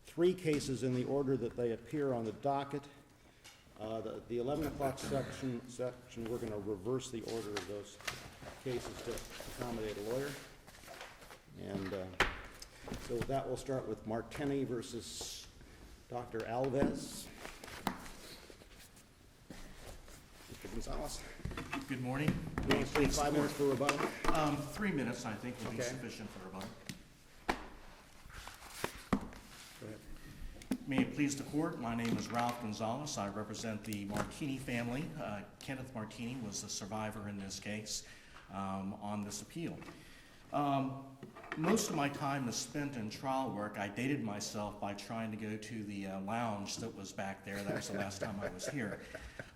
three cases in the order that they appear on the docket. The 11 o'clock section, we're going to reverse the order of those cases to accommodate a lawyer. And so with that, we'll start with Marteny versus Dr. Alves. Mr. Gonzalez. Good morning. We have 5 minutes for rebuttal. 3 minutes, I think, will be Okay. sufficient for rebuttal. Go ahead. May it please the court, my name is Ralph Gonzalez. I represent the Marteny family. Kenneth Marteny was the survivor in this case on this appeal. Most of my time is spent in trial work. I dated myself by trying to go to the lounge that was back there. That was the last time I was here.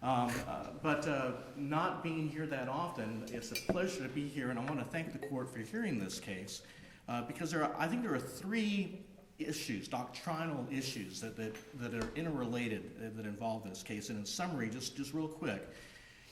But not being here that often, it's a pleasure to be here, and I want to thank the court for hearing this case because I think there are three issues, doctrinal issues that are interrelated that involve this case. And in summary, just real quick,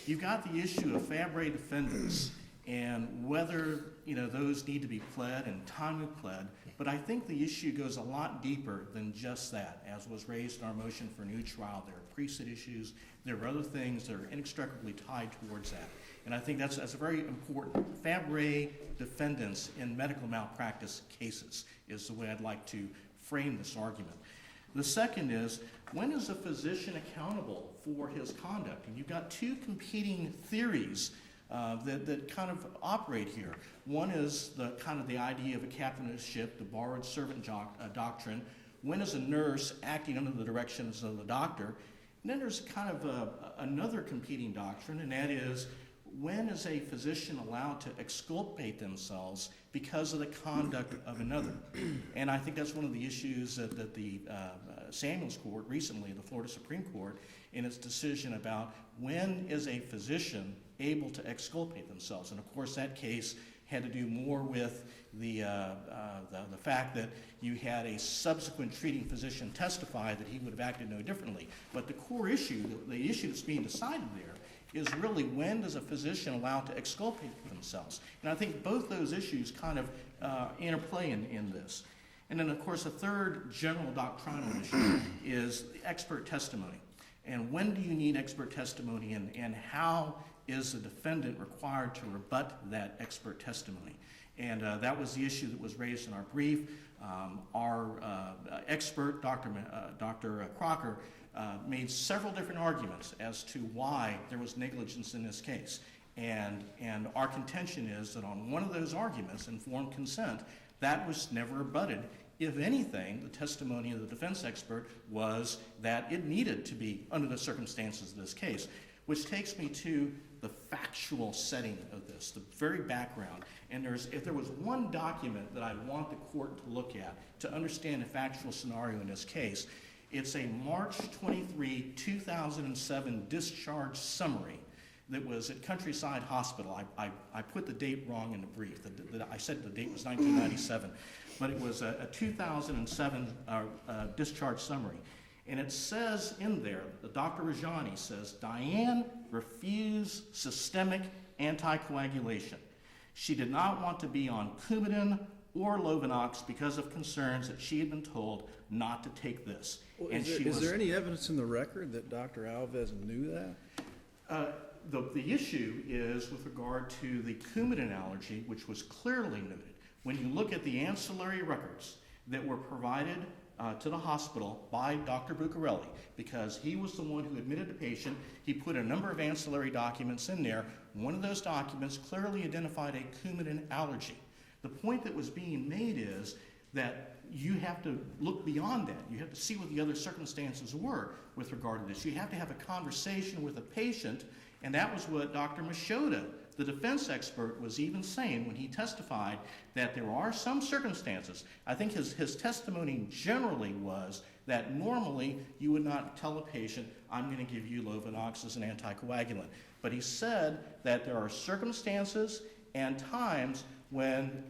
you've got the issue of Fabre defendants and whether those need to be pled and timely pled. But I think the issue goes a lot deeper than just that. As was raised in our motion for a new trial, there are precedent issues. There are other things that are inextricably tied towards that. And I think that's a very important. Fabre defendants in medical malpractice cases is the way I'd like to frame this argument. The second is, when is a physician accountable for his conduct? And you've got two competing theories that kind of operate here. One is the idea of a captainship, the borrowed servant doctrine. When is a nurse acting under the directions of the doctor? And then there's kind of another competing doctrine, and that is, when is a physician allowed to exculpate themselves because of the conduct of another? And I think that's one of the issues that the Samuels Court recently, the Florida Supreme Court, in its decision about when is a physician able to exculpate themselves. And of course that case had to do more with the fact that you had a subsequent treating physician testify that he would have acted no differently. But the core issue, the issue that's being decided there, is really when does a physician allow to exculpate themselves? And I think both those issues kind of interplay in this. And then, of course, a third general doctrinal issue is expert testimony. And when do you need expert testimony, and how is the defendant required to rebut that expert testimony? And that was the issue that was raised in our brief. Our expert, Dr. Crocker, made several different arguments as to why there was negligence in this case. And our contention is that on one of those arguments, informed consent, that was never rebutted. If anything, the testimony of the defense expert was that it needed to be under the circumstances of this case, which takes me to the factual setting of this, the very background. And if there was one document that I'd want the court to look at to understand the factual scenario in this case, it's a March 23, 2007 discharge summary that was at Countryside Hospital. I put the date wrong in the brief. I said the date was 1997, but it was a 2007 discharge summary. And it says in there, Dr. Rajani says, Diane refused systemic anticoagulation. She did not want to be on Coumadin or Lovenox because of concerns that she had been told not to take this. Well, and is there any evidence in the record that Dr. Alves knew that? The issue is with regard to the Coumadin allergy, which was clearly noted. When you look at the ancillary records that were provided to the hospital by Dr. Buccarelli, because he was the one who admitted the patient, he put a number of ancillary documents in there. One of those documents clearly identified a Coumadin allergy. The point that was being made is that you have to look beyond that. You have to see what the other circumstances were with regard to this. You have to have a conversation with a patient, and that was what Dr. Machota, the defense expert, was even saying when he testified that there are some circumstances. I think his testimony generally was that normally you would not tell a patient, I'm going to give you Lovenox as an anticoagulant. But he said that there are circumstances and times when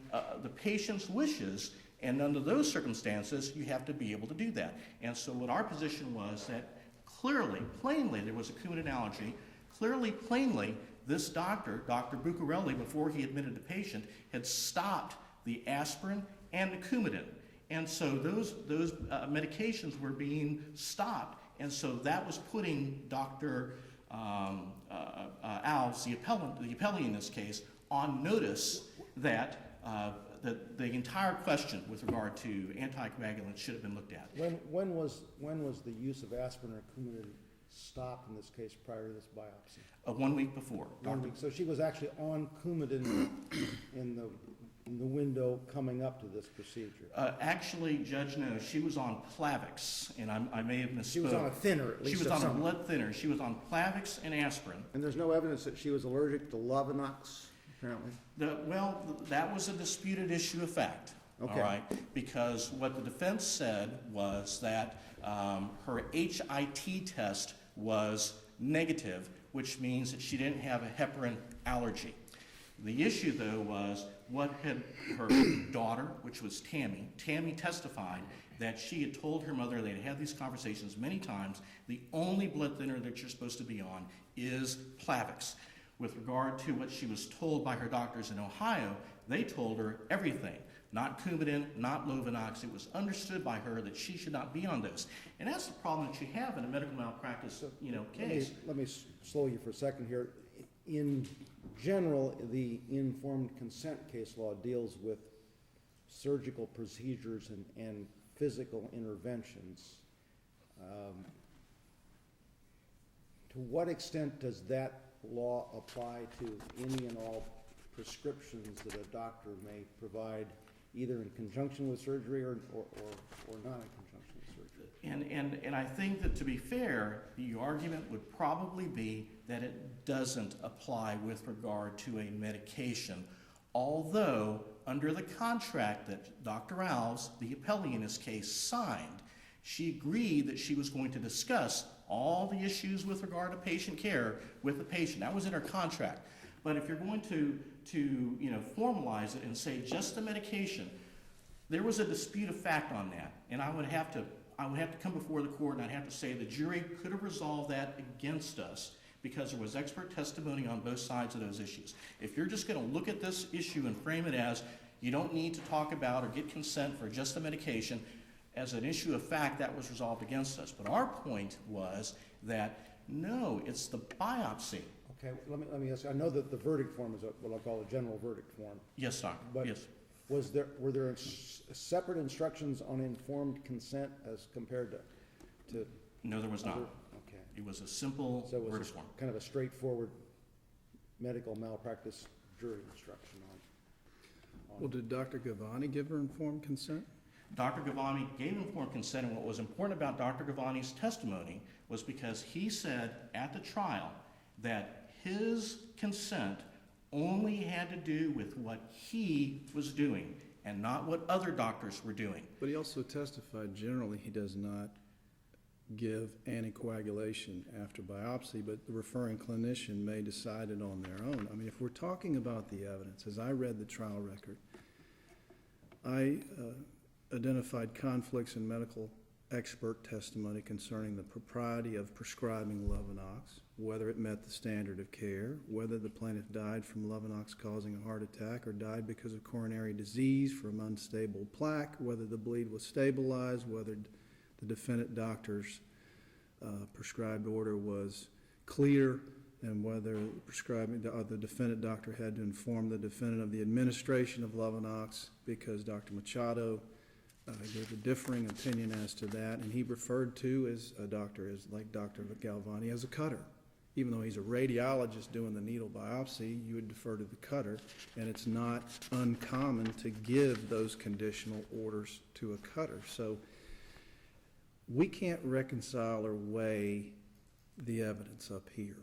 the patient's wishes, and under those circumstances, you have to be able to do that. And so what our position was that clearly, plainly, there was a Coumadin allergy. Clearly, plainly, this doctor, Dr. Buccarelli, before he admitted the patient, had stopped the aspirin and the Coumadin. And so those medications were being stopped. And so that was putting Dr. Alves, the appellee in this case, on notice that the entire question with regard to anticoagulants should have been looked at. When was the use of aspirin or Coumadin stopped in this case prior to this biopsy? 1 week before. 1 week. So she was actually on Coumadin in the window coming up to this procedure. Actually, Judge, no, she was on Plavix, and I may have misspoke. She was on a thinner, at least. She was on a blood thinner. She was on Plavix and aspirin. And there's no evidence that she was allergic to Lovenox, apparently? That was a disputed issue of fact. Okay. All right, because what the defense said was that her HIT test was negative, which means that she didn't have a heparin allergy. The issue, though, was what had her daughter, which was Tammy testified that she had told her mother, they'd had these conversations many times, the only blood thinner that you're supposed to be on is Plavix. With regard to what she was told by her doctors in Ohio, they told her everything. Not Coumadin, not Lovenox. It was understood by her that she should not be on those. And that's the problem that you have in a medical malpractice, case. Let me slow you for a second here. In general, the informed consent case law deals with surgical procedures and physical interventions. To what extent does that law apply to any and all prescriptions that a doctor may provide, either in conjunction with surgery or not in conjunction with surgery? And I think that, to be fair, the argument would probably be that it doesn't apply with regard to a medication, although under the contract that Dr. Alves, the appellee in this case, signed, she agreed that she was going to discuss all the issues with regard to patient care with the patient. That was in her contract. But if you're going to formalize it and say just the medication, there was a dispute of fact on that, and I would have to come before the court and I'd have to say the jury could have resolved that against us because there was expert testimony on both sides of those issues. If you're just going to look at this issue and frame it as you don't need to talk about or get consent for just the medication, as an issue of fact, that was resolved against us. But our point was that, no, it's the biopsy. Okay, let me ask you, I know that the verdict form is what I'll call a general verdict form. Yes, doctor. But yes. Were there separate instructions on informed consent as compared to No, there was not. Okay. It was a simple So it was verdict form. kind of a straightforward medical malpractice jury instruction on. Well, did Dr. Gavani give her informed consent? Dr. Gavani gave informed consent, and what was important about Dr. Gavani's testimony was because he said at the trial that his consent only had to do with what he was doing and not what other doctors were doing. But he also testified generally he does not give anticoagulation after biopsy, but the referring clinician may decide it on their own. I mean, if we're talking about the evidence, as I read the trial record, I identified conflicts in medical expert testimony concerning the propriety of prescribing Lovenox, whether it met the standard of care, whether the plaintiff died from Lovenox causing a heart attack or died because of coronary disease from unstable plaque, whether the bleed was stabilized, whether the defendant doctor's prescribed order was clear, and whether the defendant doctor had to inform the defendant of the administration of Lovenox because Dr. Machado gave a differing opinion as to that, and he referred to as a doctor, like Dr. Galvani, as a cutter. Even though he's a radiologist doing the needle biopsy, you would defer to the cutter, and it's not uncommon to give those conditional orders to a cutter. So we can't reconcile or weigh the evidence up here.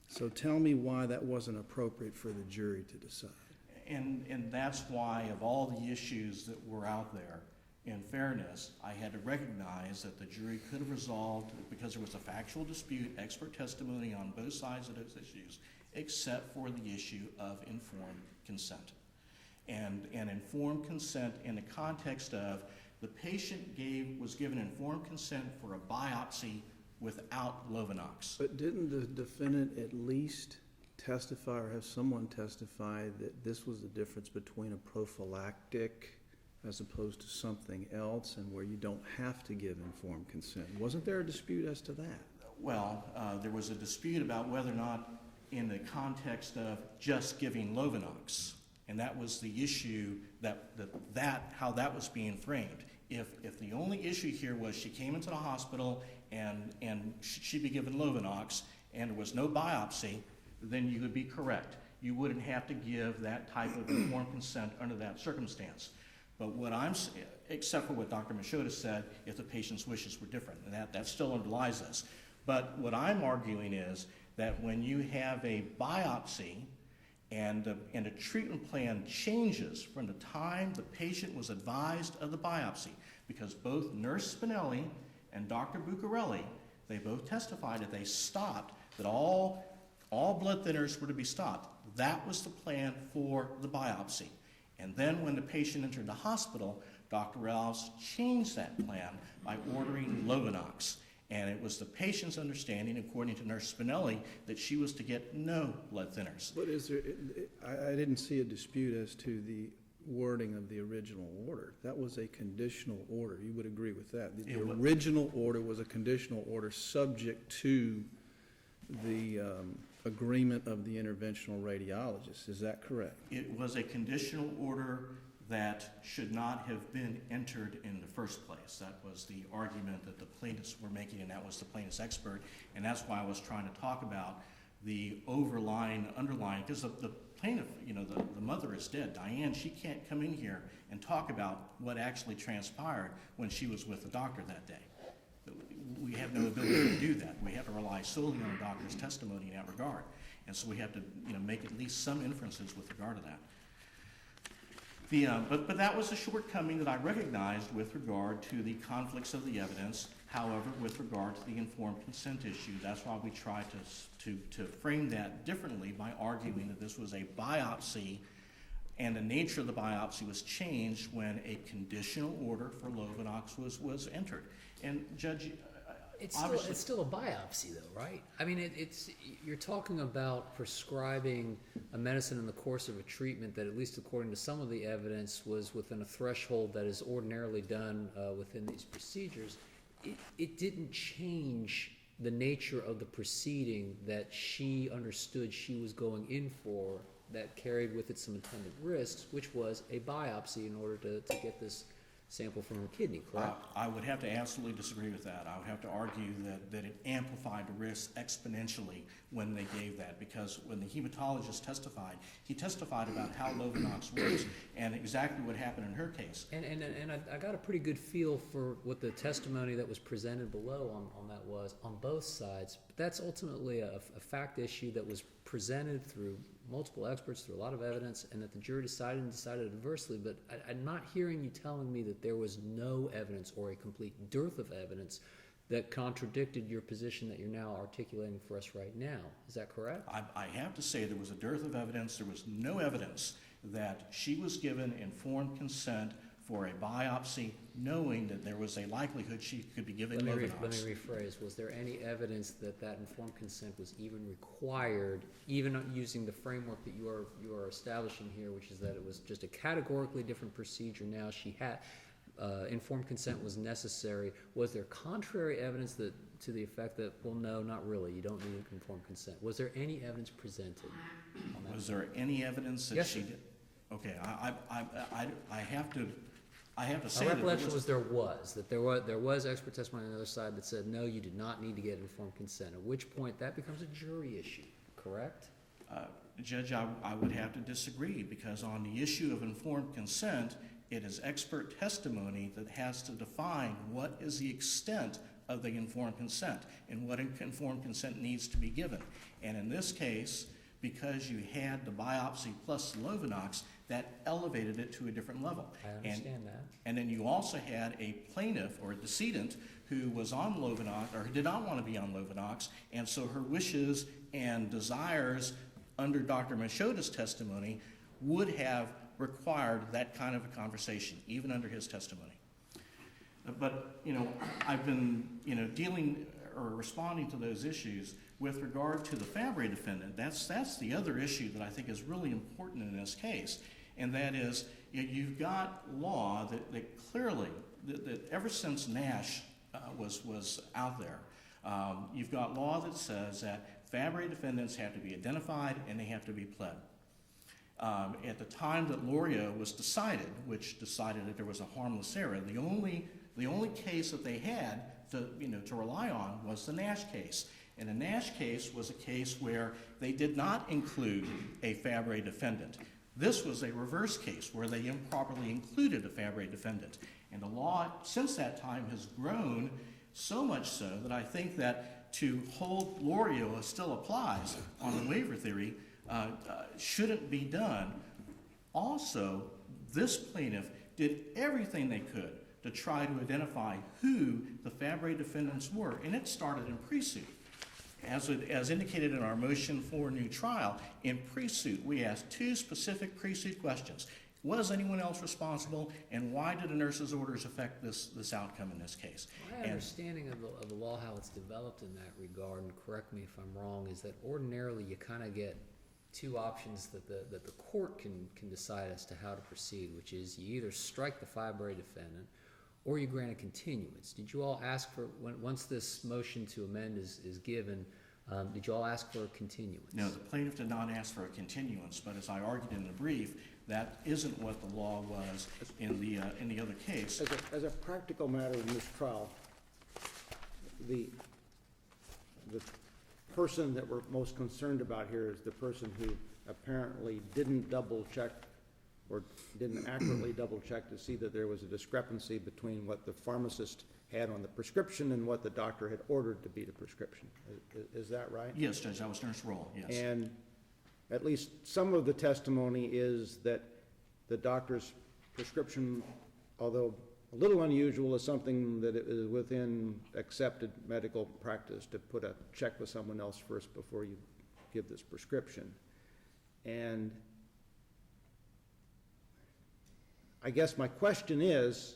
So tell me why that wasn't appropriate for the jury to decide. And that's why, of all the issues that were out there, in fairness, I had to recognize that the jury could have resolved, because there was a factual dispute, expert testimony on both sides of those issues, except for the issue of informed consent. And informed consent in the context of the patient was given informed consent for a biopsy without Lovenox. But didn't the defendant at least testify or have someone testify that this was the difference between a prophylactic as opposed to something else and where you don't have to give informed consent. Wasn't there a dispute as to that? Well, there was a dispute about whether or not in the context of just giving Lovenox, and that was the issue how that was being framed. If the only issue here was she came into the hospital and she'd be given Lovenox and there was no biopsy, then you would be correct. You wouldn't have to give that type of informed consent under that circumstance. But except for what Dr. Machoda said, if the patient's wishes were different, and that still underlies this. But what I'm arguing is that when you have a biopsy and a treatment plan changes from the time the patient was advised of the biopsy, because both Nurse Spinelli and Dr. Buccarelli, they both testified that they stopped, that all blood thinners were to be stopped. That was the plan for the biopsy. And then when the patient entered the hospital, Dr. Alves changed that plan by ordering Lovenox. And it was the patient's understanding, according to Nurse Spinelli, that she was to get no blood thinners. But I didn't see a dispute as to the wording of the original order. That was a conditional order. You would agree with that? The original order was a conditional order subject to the agreement of the interventional radiologist. Is that correct? It was a conditional order that should not have been entered in the first place. That was the argument that the plaintiffs were making, and that was the plaintiff's expert. And that's why I was trying to talk about the underlying, because the plaintiff, the mother is dead. Diane, she can't come in here and talk about what actually transpired when she was with the doctor that day. We have no ability to do that. We have to rely solely on the doctor's testimony in that regard. And so we have to, make at least some inferences with regard to that. But that was a shortcoming that I recognized with regard to the conflicts of the evidence. However, with regard to the informed consent issue, that's why we tried to frame that differently by arguing that this was a biopsy, and the nature of the biopsy was changed when a conditional order for Lovenox was entered. And Judge, it's still a biopsy, though, right? I mean, you're talking about prescribing a medicine in the course of a treatment that, at least according to some of the evidence, was within a threshold that is ordinarily done within these procedures. It didn't change the nature of the proceeding that she understood she was going in for, that carried with it some attendant risks, which was a biopsy in order to get this sample from her kidney, correct? I would have to absolutely disagree with that. I would have to argue that it amplified the risk exponentially when they gave that, because when the hematologist testified, he testified about how Lovenox works and exactly what happened in her case. And I got a pretty good feel for what the testimony that was presented below on that was on both sides. But that's ultimately a fact issue that was presented through multiple experts, through a lot of evidence, and that the jury decided adversely. But I'm not hearing you telling me that there was no evidence or a complete dearth of evidence that contradicted your position that you're now articulating for us right now. Is that correct? I have to say there was a dearth of evidence. There was no evidence that she was given informed consent for a biopsy, knowing that there was a likelihood she could be given Lovenox. Let me rephrase. Was there any evidence that informed consent was even required, even using the framework that you are establishing here, which is that it was just a categorically different procedure now? She had informed consent was necessary. Was there contrary evidence to the effect that, well, no, not really, you don't need informed consent? Was there any evidence presented on that? Was there any evidence that yes, she did? Okay, I have to say my that recollection was there was expert testimony on the other side that said, no, you did not need to get informed consent, at which point that becomes a jury issue, correct? Judge, I would have to disagree, because on the issue of informed consent, it is expert testimony that has to define what is the extent of the informed consent and what informed consent needs to be given. And in this case, because you had the biopsy plus Lovenox, that elevated it to a different level. I understand that. And then you also had a plaintiff or a decedent who was on Lovenox, or who did not want to be on Lovenox, and so her wishes and desires under Dr. Machoda's testimony would have required that kind of a conversation, even under his testimony. But, I've been, dealing or responding to those issues with regard to the Fabry defendant. That's the other issue that I think is really important in this case, and that is you've got law that clearly, that ever since Nash was out there, you've got law that says that Fabry defendants have to be identified and they have to be pled. At the time that Loria was decided, which decided that there was a harmless error, the only case that they had to rely on was the Nash case. And the Nash case was a case where they did not include a Fabry defendant. This was a reverse case where they improperly included a Fabry defendant. And the law since that time has grown so much so that I think that to hold Loria still applies on the waiver theory shouldn't be done. Also, this plaintiff did everything they could to try to identify who the Fabry defendants were, and it started in pre-suit. As indicated in our motion for new trial, in pre-suit we asked two specific pre-suit questions. Was anyone else responsible, and why did the nurse's orders affect this outcome in this case? My understanding of the law, how it's developed in that regard, and correct me if I'm wrong, is that ordinarily you kind of get two options that the court can decide as to how to proceed, which is you either strike the Fabry defendant or you grant a continuance. Did you all ask for, once this motion to amend is given, did you all ask for a continuance? No, the plaintiff did not ask for a continuance, but as I argued in the brief, that isn't what the law was in the other case. As a practical matter in this trial, the person that we're most concerned about here is the person who apparently didn't double check or didn't accurately double check to see that there was a discrepancy between what the pharmacist had on the prescription and what the doctor had ordered to be the prescription. Is that right? Yes, Judge, that was Nurse Roll, yes. And at least some of the testimony is that the doctor's prescription, although a little unusual, is something that is within accepted medical practice to put a check with someone else first before you give this prescription. And I guess my question is,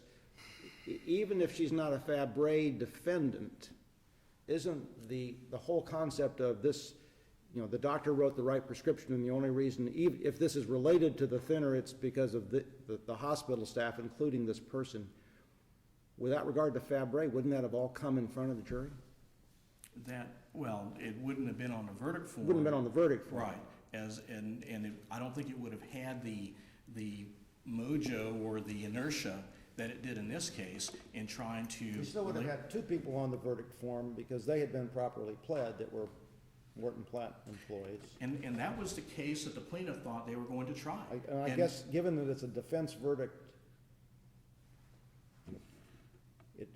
even if she's not a Fabry defendant, isn't the whole concept of this, the doctor wrote the right prescription, and the only reason, if this is related to the thinner, it's because of the hospital staff, including this person. Without regard to Fabry, wouldn't that have all come in front of the jury? Well, it wouldn't have been on the verdict form. Wouldn't have been on the verdict form. Right. I don't think it would have had the mojo or the inertia that it did in this case in trying to... You still would have had two people on the verdict form because they had been properly pled that were Morton Platt employees. And that was the case that the plaintiff thought they were going to try. I guess given that it's a defense verdict,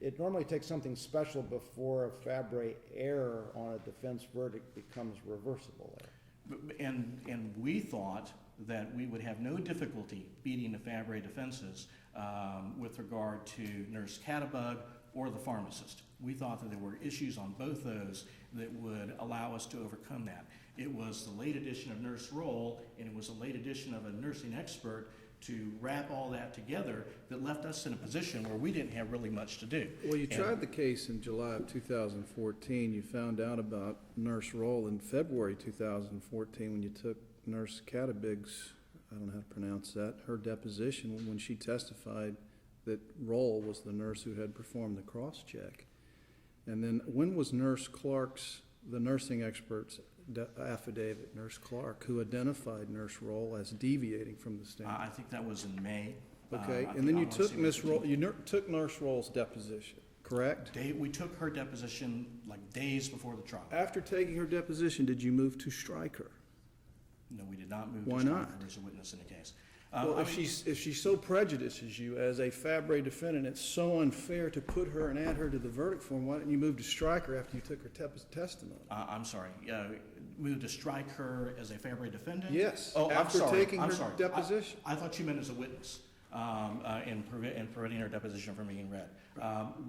it normally takes something special before a Fabry error on a defense verdict becomes reversible error. And we thought that we would have no difficulty beating the Fabry defenses with regard to Nurse Cattabug or the pharmacist. We thought that there were issues on both those that would allow us to overcome that. It was the late addition of Nurse Roll, and it was the late addition of a nursing expert to wrap all that together that left us in a position where we didn't have really much to do. Well, you tried the case in July of 2014. You found out about Nurse Roll in February 2014 when you took Nurse Cattabig's, I don't know how to pronounce that, her deposition when she testified that Roll was the nurse who had performed the cross-check. And then when was Nurse Clark's, the nursing expert's affidavit, Nurse Clark, who identified Nurse Roll as deviating from the standard? I think that was in May. Okay, and then you took took Nurse Roll's deposition, correct? We took her deposition like days before the trial. After taking her deposition, did you move to strike her? No, we did not move Why to strike not? her as a witness in the case. Well, if she so prejudices you as a Fabry defendant, it's so unfair to put her and add her to the verdict form. Why didn't you move to strike her after you took her testimony? I'm sorry. Move to strike her as a Fabry defendant? Yes. Oh, after I'm sorry. taking her deposition. I thought you meant as a witness in preventing her deposition from being read.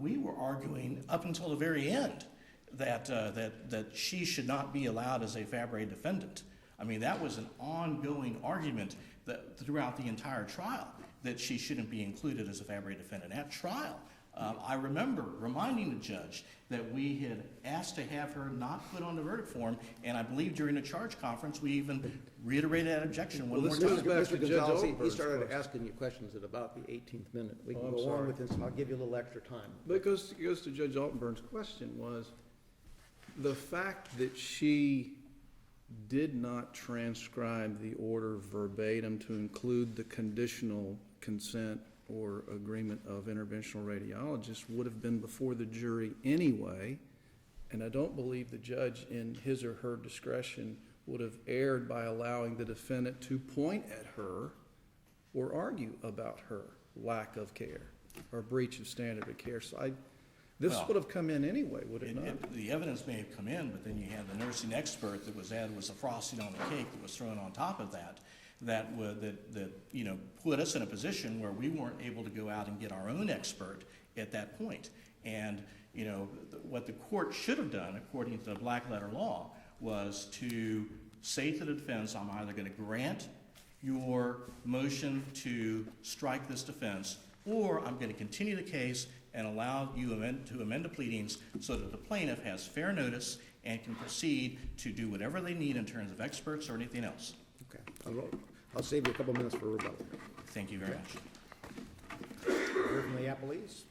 We were arguing up until the very end that she should not be allowed as a Fabry defendant. I mean, that was an ongoing argument that throughout the entire trial that she shouldn't be included as a Fabry defendant. At trial, I remember reminding the judge that we had asked to have her not put on the verdict form, and I believe during the charge conference, we even reiterated that objection one Well, more this time. goes back to Mr. Judge Gonzalez, he Altberg's started question. asking you questions at about the 18th minute. We Oh, can I'm go on sorry. with this, I'll give you a little extra time. Because it goes to Judge Altenberg's question was, the fact that she did not transcribe the order verbatim to include the conditional consent or agreement of interventional radiologists would have been before the jury anyway, and I don't believe the judge in his or her discretion would have erred by allowing the defendant to point at her or argue about her lack of care or breach of standard of care. So this Well, would have come in anyway, would it not? The evidence may have come in, but then you had the nursing expert that was added, was the frosting on the cake that was thrown on top of that, that you know, put us in a position where we weren't able to go out and get our own expert at that point. And, you know, what the court should have done, according to the black letter law, was to say to the defense, I'm either going to grant your motion to strike this defense, or I'm going to continue the case and allow you to amend the pleadings so that the plaintiff has fair notice and can proceed to do whatever they need in terms of experts or anything else. Okay, I'll save you a couple minutes for rebuttal. Thank you very much. Hear from the appellees?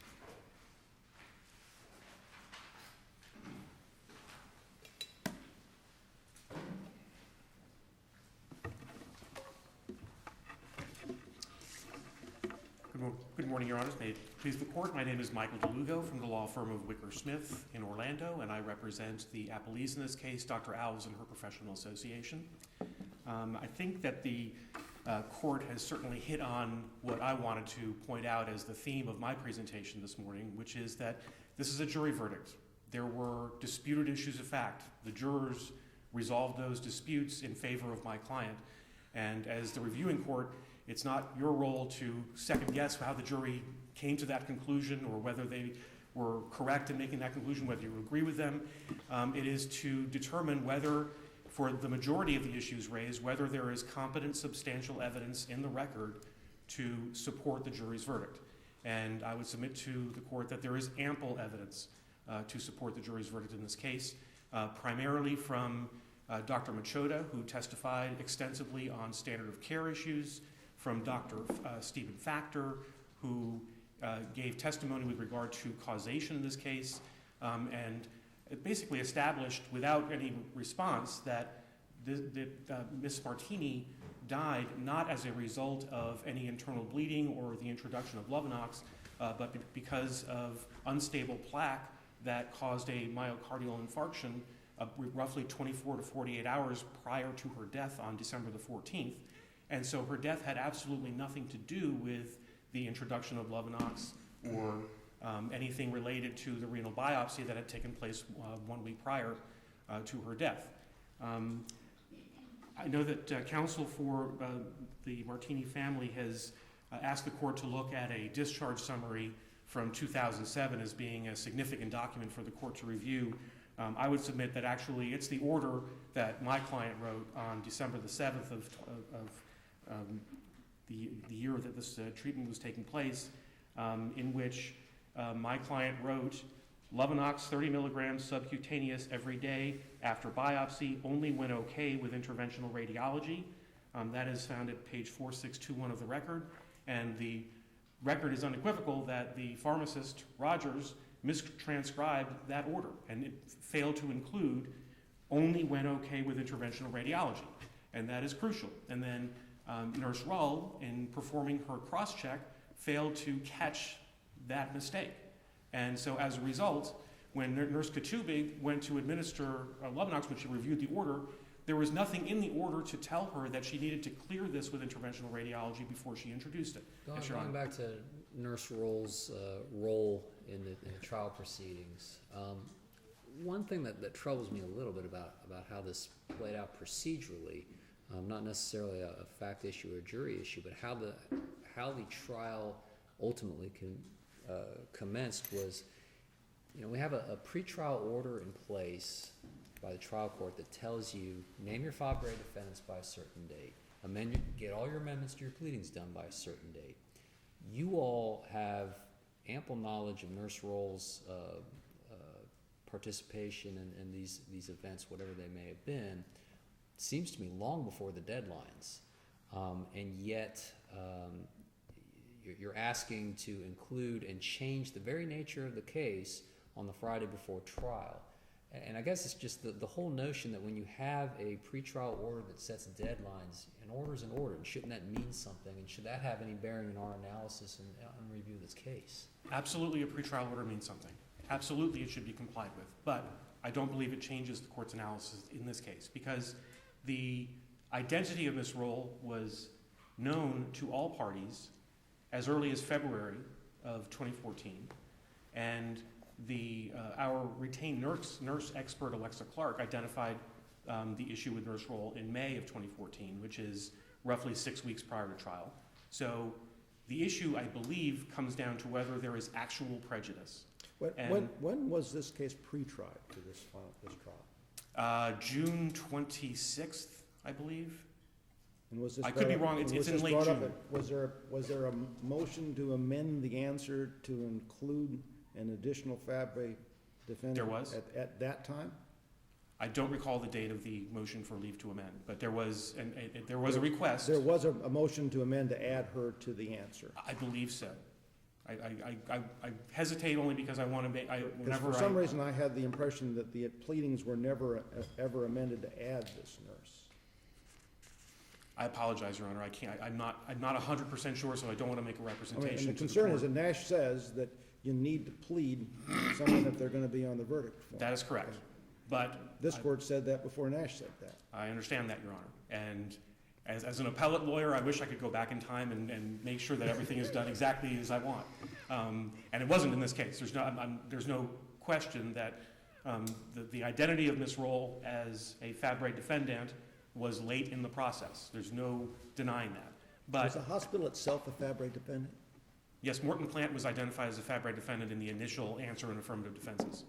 Good morning, Your Honors. May it please the Court. My name is Michael DeLugo from the law firm of Wicker Smith in Orlando, and I represent the appellees in this case, Dr. Alves and her professional association. I think that the Court has certainly hit on what I wanted to point out as the theme of my presentation this morning, which is that this is a jury verdict. There were disputed issues of fact. The jurors resolved those disputes in favor of my client, and as the reviewing court, it's not your role to second guess how the jury came to that conclusion or whether they were correct in making that conclusion, whether you agree with them. It is to determine whether, for the majority of the issues raised, whether there is competent, substantial evidence in the record to support the jury's verdict. And I would submit to the court that there is ample evidence to support the jury's verdict in this case, primarily from Dr. Machota, who testified extensively on standard of care issues, from Dr. Stephen Factor, who gave testimony with regard to causation in this case, and it basically established without any response that Ms. Marteny died not as a result of any internal bleeding or the introduction of Lovenox, but because of unstable plaque that caused a myocardial infarction roughly 24 to 48 hours prior to her death on December the 14th. And so her death had absolutely nothing to do with the introduction of Lovenox or anything related to the renal biopsy that had taken place 1 week prior to her death. I know that counsel for the Marteny family has asked the court to look at a discharge summary from 2007 as being a significant document for the court to review. I would submit that actually it's the order that my client wrote on December the 7th of the year that this treatment was taking place, in which my client wrote, Lovenox 30 milligrams subcutaneous every day after biopsy only when okay with interventional radiology. That is found at page 4621 of the record, and the record is unequivocal that the pharmacist, Rogers, mistranscribed that order, and it failed to include only when okay with interventional radiology, and that is crucial. And then Nurse Rull, in performing her cross-check, failed to catch that mistake. And so as a result, when Nurse Katubig went to administer Lovenox, when she reviewed the order, there was nothing in the order to tell her that she needed to clear this with interventional radiology before she introduced it. Going back to Nurse Rull's role in the trial proceedings, one thing that troubles me a little bit about how this played out procedurally, not necessarily a fact issue or a jury issue, but how the trial ultimately commenced was, we have a pretrial order in place by the trial court that tells you, name your 5-grade defendants by a certain date, get all your amendments to your pleadings done by a certain date. You all have ample knowledge of Nurse Roll's participation in these events, whatever they may have been, seems to me long before the deadlines. And yet, you're asking to include and change the very nature of the case on the Friday before trial. And I guess it's just the whole notion that when you have a pretrial order that sets deadlines, an order's an order, and shouldn't that mean something? And should that have any bearing in our analysis and review of this case? Absolutely, a pretrial order means something. Absolutely, it should be complied with. But I don't believe it changes the court's analysis in this case, because the identity of Ms. Roll was known to all parties as early as February of 2014, and our retained nurse expert, Alexa Clark, identified the issue with Nurse Roll in May of 2014, which is roughly 6 weeks prior to trial. So the issue, I believe, comes down to whether there is actual prejudice. When was this case pre-tried to this trial? June 26th, I believe. And was this I could be wrong. It's in late June. Was there a motion to amend the answer to include an additional Fabre defendant? There was. At that time? I don't recall the date of the motion for leave to amend, but there was there was a request. There was a motion to amend to add her to the answer. I believe so. I hesitate only because I want to make, For some reason, I had the impression that the pleadings were never, ever amended to add this nurse. I apologize, Your Honor. I can't. I'm not 100% sure, so I don't want to make a representation. And the concern is that Nash says that you need to plead someone if they're going to be on the verdict form. That is correct. But this court said that before Nash said that. I understand that, Your Honor. And as an appellate lawyer, I wish I could go back in time and make sure that everything is done exactly as I want. And it wasn't in this case. There's no question that the identity of Ms. Roll as a Fabre defendant was late in the process. There's no denying that. But was the hospital itself a Fabre defendant? yes, Morton Plant was identified as a Fabre defendant in the initial answer and affirmative defenses.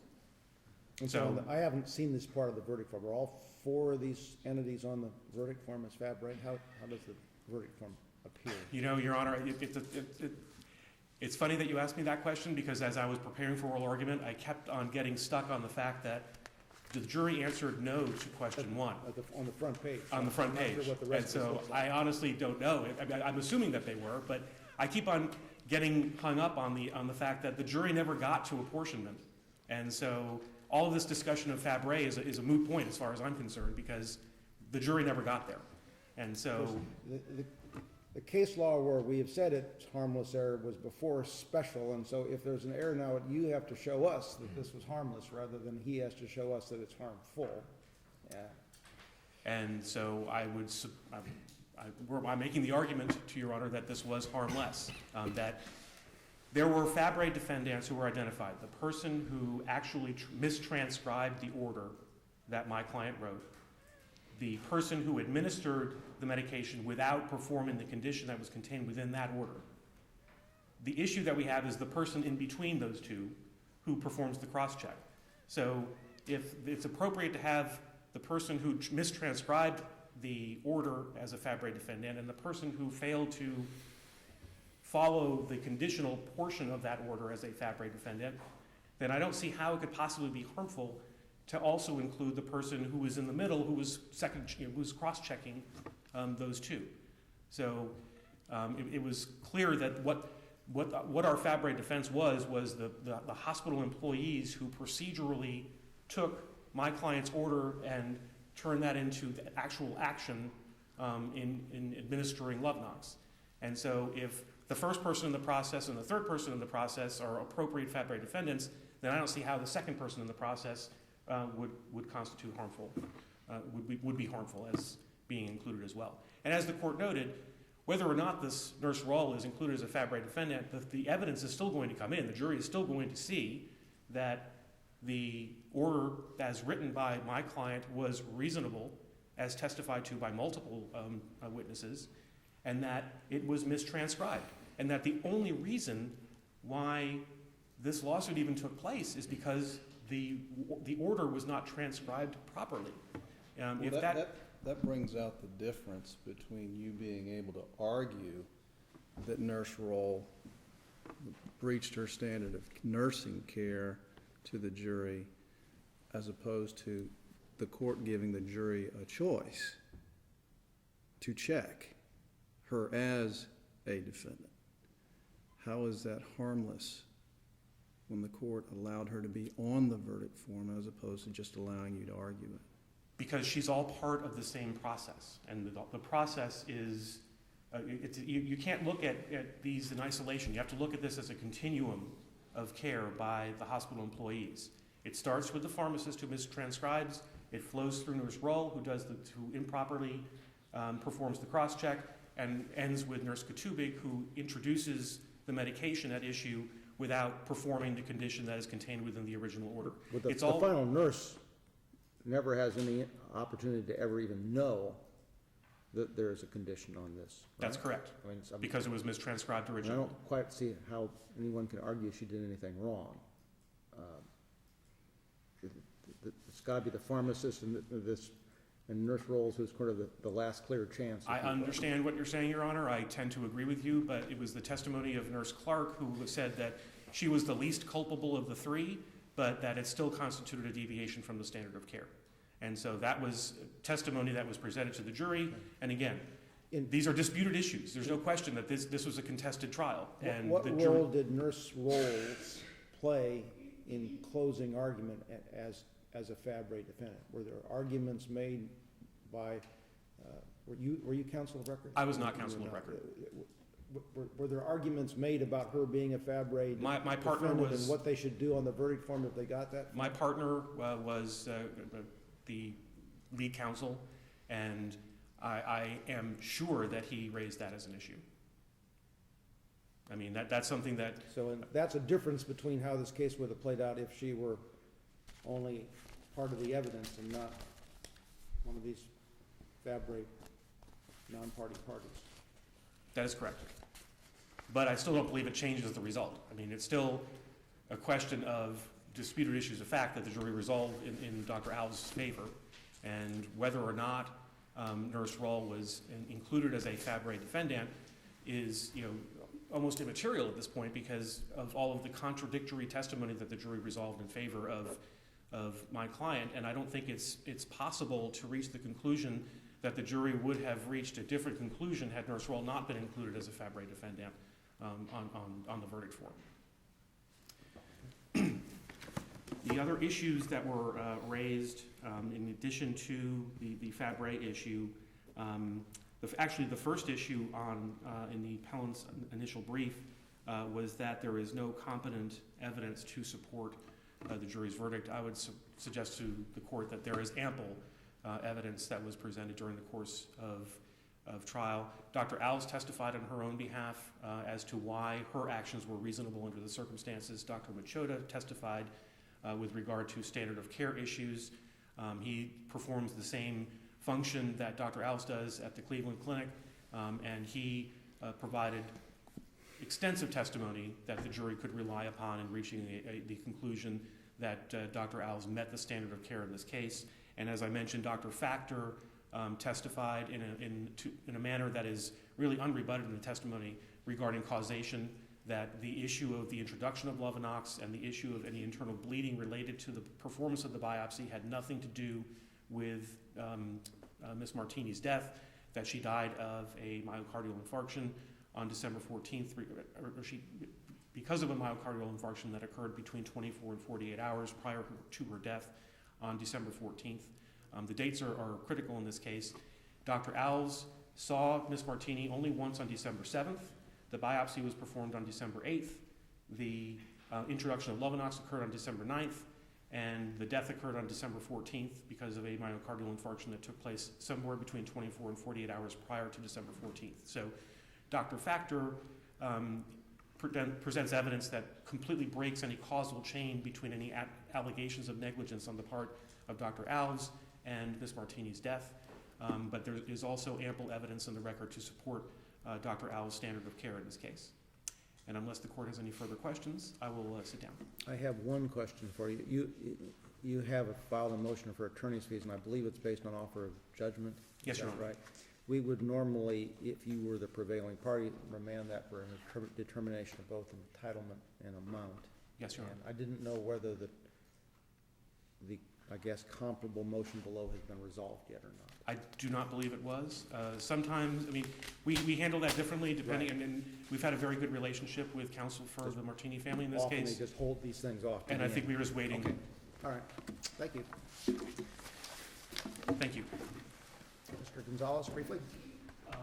And so I haven't seen this part of the verdict form. Are all four of these entities on the verdict form as Fabre? How does the verdict form appear? You know, Your Honor, it's funny that you asked me that question, because as I was preparing for oral argument, I kept on getting stuck on the fact that the jury answered no to question one. On the front page. On the front page. I'm not sure what the rest And so I honestly don't know. I'm assuming that they were, but I keep on getting hung up on the fact that the jury never got to apportionment. And so all of this discussion of Fabre is a moot point as far as I'm concerned, because the jury never got there. And so the case law where we have said it's harmless error was before special, and so if there's an error now, you have to show us that this was harmless rather than he has to show us that it's harmful. Yeah. And so I'm making the argument to Your Honor that this was harmless, that there were Fabre defendants who were identified. The person who actually mistranscribed the order that my client wrote, the person who administered the medication without performing the condition that was contained within that order. The issue that we have is the person in between those two who performs the cross-check. So if it's appropriate to have the person who mistranscribed the order as a Fabre defendant and the person who failed to follow the conditional portion of that order as a Fabre defendant, then I don't see how it could possibly be harmful to also include the person who was in the middle, who was cross-checking those two. So it was clear that what our Fabre defense was the hospital employees who procedurally took my client's order and turned that into the actual action in administering love knocks. And so if the first person in the process and the third person in the process are appropriate Fabre defendants, then I don't see how the second person in the process would constitute harmful, would be harmful as being included as well. And as the court noted, whether or not this Nurse Roll is included as a Fabre defendant, the evidence is still going to come in. The jury is still going to see that the order as written by my client was reasonable, as testified to by multiple witnesses, and that it was mistranscribed. And that the only reason why this lawsuit even took place is because the order was not transcribed properly. That brings out the difference between you being able to argue that Nurse Roll breached her standard of nursing care to the jury, as opposed to the court giving the jury a choice to check her as a defendant. How is that harmless when the court allowed her to be on the verdict form as opposed to just allowing you to argue it? Because she's all part of the same process, and the process is, you can't look at these in isolation. You have to look at this as a continuum of care by the hospital employees. It starts with the pharmacist who mistranscribes, it flows through Nurse Rull, who improperly performs the cross-check, and ends with Nurse Katubig, who introduces the medication at issue without performing the condition that is contained within the original order. But the final nurse never has any opportunity to ever even know that there is a condition on this. Right? That's correct, I mean, because it was mistranscribed I originally. don't quite see how anyone can argue she did anything wrong. It's got to be the pharmacist and Nurse Rolls who's kind of the last clear chance. I understand what you're saying, Your Honor. I tend to agree with you, but it was the testimony of Nurse Clark who said that she was the least culpable of the three, but that it still constituted a deviation from the standard of care. And so that was testimony that was presented to the jury. And again, these are disputed issues. There's no question that this was a contested trial. And what the role did Nurse Rolls play in closing argument as a Fabry defendant? Were there arguments made by, were you counsel of record? I was not counsel of record. Were there arguments made about her being a Fabry My partner defendant was, and what they should do on the verdict form if they got that? my partner was the lead counsel, and I am sure that he raised that as an issue. I mean, that's something that... So that's a difference between how this case would have played out if she were only part of the evidence and not one of these Fabry non-party parties. That is correct. But I still don't believe it changes the result. I mean, it's still a question of disputed issues of fact that the jury resolved in Dr. Alves' favor, and whether or not Nurse Rull was included as a Fabry defendant is, almost immaterial at this point because of all of the contradictory testimony that the jury resolved in favor of my client. And I don't think it's possible to reach the conclusion that the jury would have reached a different conclusion had Nurse Rull not been included as a Fabry defendant on the verdict form. The other issues that were raised, in addition to the Fabry issue, actually the first issue in the appellant's initial brief was that there is no competent evidence to support the jury's verdict. I would suggest to the court that there is ample evidence that was presented during the course of trial. Dr. Alves testified on her own behalf as to why her actions were reasonable under the circumstances. Dr. Machota testified with regard to standard of care issues. He performs the same function that Dr. Alves does at the Cleveland Clinic, and he provided extensive testimony that the jury could rely upon in reaching the conclusion that Dr. Alves met the standard of care in this case. And as I mentioned, Dr. Factor testified in a manner that is really unrebutted in the testimony regarding causation, that the issue of the introduction of Lovenox and the issue of any internal bleeding related to the performance of the biopsy had nothing to do with Ms. Marteny's death, that she died of a myocardial infarction on December 14th, because of a myocardial infarction that occurred between 24 and 48 hours prior to her death on December 14th. The dates are critical in this case. Dr. Alves saw Ms. Marteny only once on December 7th. The biopsy was performed on December 8th. The introduction of Lovenox occurred on December 9th, and the death occurred on December 14th because of a myocardial infarction that took place somewhere between 24 and 48 hours prior to December 14th. So Dr. Factor presents evidence that completely breaks any causal chain between any allegations of negligence on the part of Dr. Alves and Ms. Marteny's death. But there is also ample evidence in the record to support Dr. Alves' standard of care in this case. And unless the court has any further questions, I will sit down. I have one question for you. You have filed a motion for attorney's fees, and I believe it's based on offer of judgment. Yes, Your Honor. Right. We would normally, if you were the prevailing party, remand that for a determination of both entitlement and amount. Yes, Your Honor. And I didn't know whether the, I guess, comparable motion below has been resolved yet or not. I do not believe it was. Sometimes, I mean, we handle that differently depending, Right. and we've had a very good relationship with counsel for the Marteny family in this Often case. they just hold these things off. to And the I think end. we were just waiting. Okay, all right, thank you. Thank you. Mr. Gonzalez, briefly? I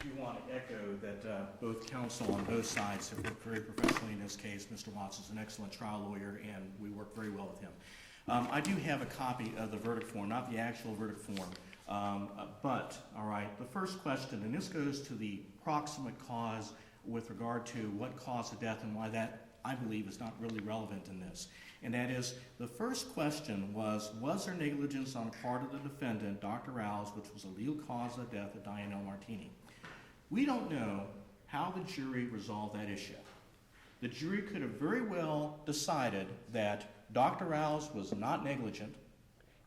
do want to echo that both counsel on both sides have worked very professionally in this case. Mr. Watts is an excellent trial lawyer, and we work very well with him. I do have a copy of the verdict form, not the actual verdict form, but, all right, the first question, and this goes to the proximate cause with regard to what caused the death and why that, I believe, is not really relevant in this. And that is, the first question was there negligence on the part of the defendant, Dr. Alves, which was a legal cause of the death of Diane Marteny? We don't know how the jury resolved that issue. The jury could have very well decided that Dr. Alves was not negligent,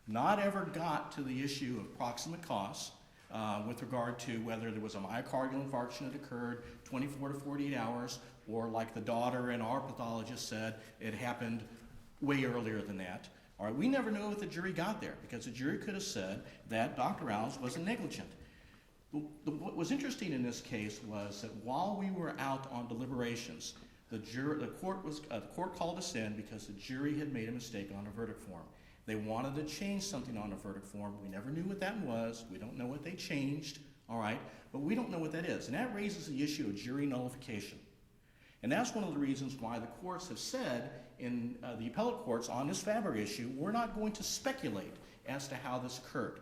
not ever got to the issue of proximate cause with regard to whether there was a myocardial infarction that occurred 24 to 48 hours, or like the daughter and our pathologist said, it happened way earlier than that. All right, we never know if the jury got there, because the jury could have said that Dr. Alves wasn't negligent. What was interesting in this case was that while we were out on deliberations, the court called us in because the jury had made a mistake on a verdict form. They wanted to change something on a verdict form. We never knew what that was. We don't know what they changed, all right? But we don't know what that is. And that raises the issue of jury nullification. And that's one of the reasons why the courts have said in the appellate courts on this Faber issue, we're not going to speculate as to how this occurred.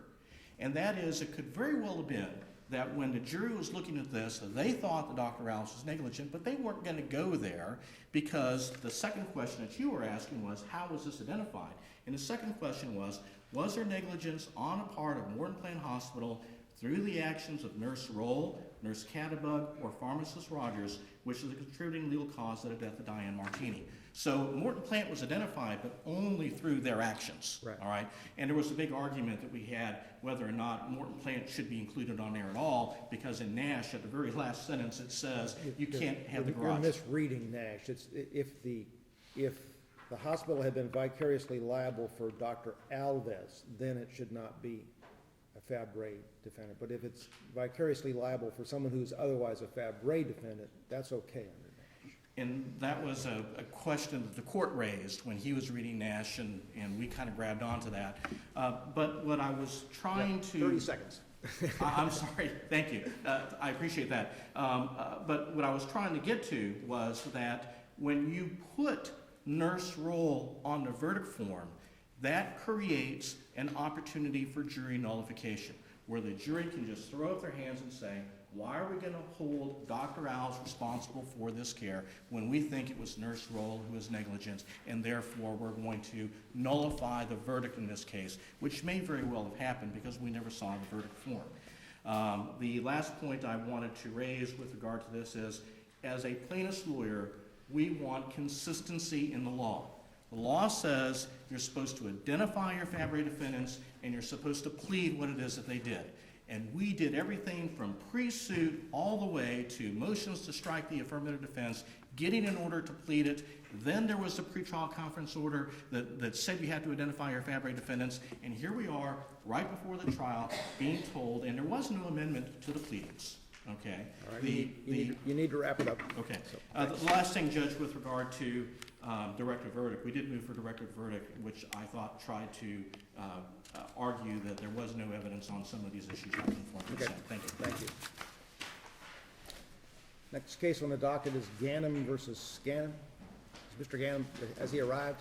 And that is, it could very well have been that when the jury was looking at this, they thought that Dr. Alves was negligent, but they weren't going to go there because the second question that you were asking was, how was this identified? And the second question was there negligence on a part of Morton Plant Hospital through the actions of Nurse Roll, Nurse Cattabug, or Pharmacist Rogers, which is a contributing legal cause to the death of Diane Marteny. So Morton Plant was identified, but only through their actions, Right. all right? And there was a big argument that we had whether or not Morton Plant should be included on there at all, because in Nash, at the very last sentence, it says you can't have the garage. You're misreading Nash. It's, if the hospital had been vicariously liable for Dr. Alves, then it should not be a Fab Ray defendant. But if it's vicariously liable for someone who's otherwise a Fab Ray defendant, that's okay under Nash. And that was a question that the court raised when he was reading Nash, and we kind of grabbed onto that. But what I was trying to... 30 seconds. I'm sorry, thank you. I appreciate that. But what I was trying to get to was that when you put Nurse Roll on the verdict form, that creates an opportunity for jury nullification, where the jury can just throw up their hands and say, why are we going to hold Dr. Alves responsible for this care when we think it was Nurse Roll who was negligent, and therefore we're going to nullify the verdict in this case, which may very well have happened because we never saw the verdict form. The last point I wanted to raise with regard to this is, as a plaintiff's lawyer, we want consistency in the law. The law says you're supposed to identify your Fab Ray defendants, and you're supposed to plead what it is that they did. And we did everything from pre-suit all the way to motions to strike the affirmative defense, getting an order to plead it. Then there was a pretrial conference order that said you had to identify your Fab Ray defendants. And here we are, right before the trial, being told, and there was no amendment to the pleadings. Okay. All right, you need to wrap it up. Okay. So, The last thing, Judge, with regard to directed verdict, we did move for directed verdict, which I thought tried to argue that there was no evidence on some of these issues. Okay. Thank you. Thank you. Next case on the docket is Ganem versus Scannon. Mr. Ganem, has he arrived?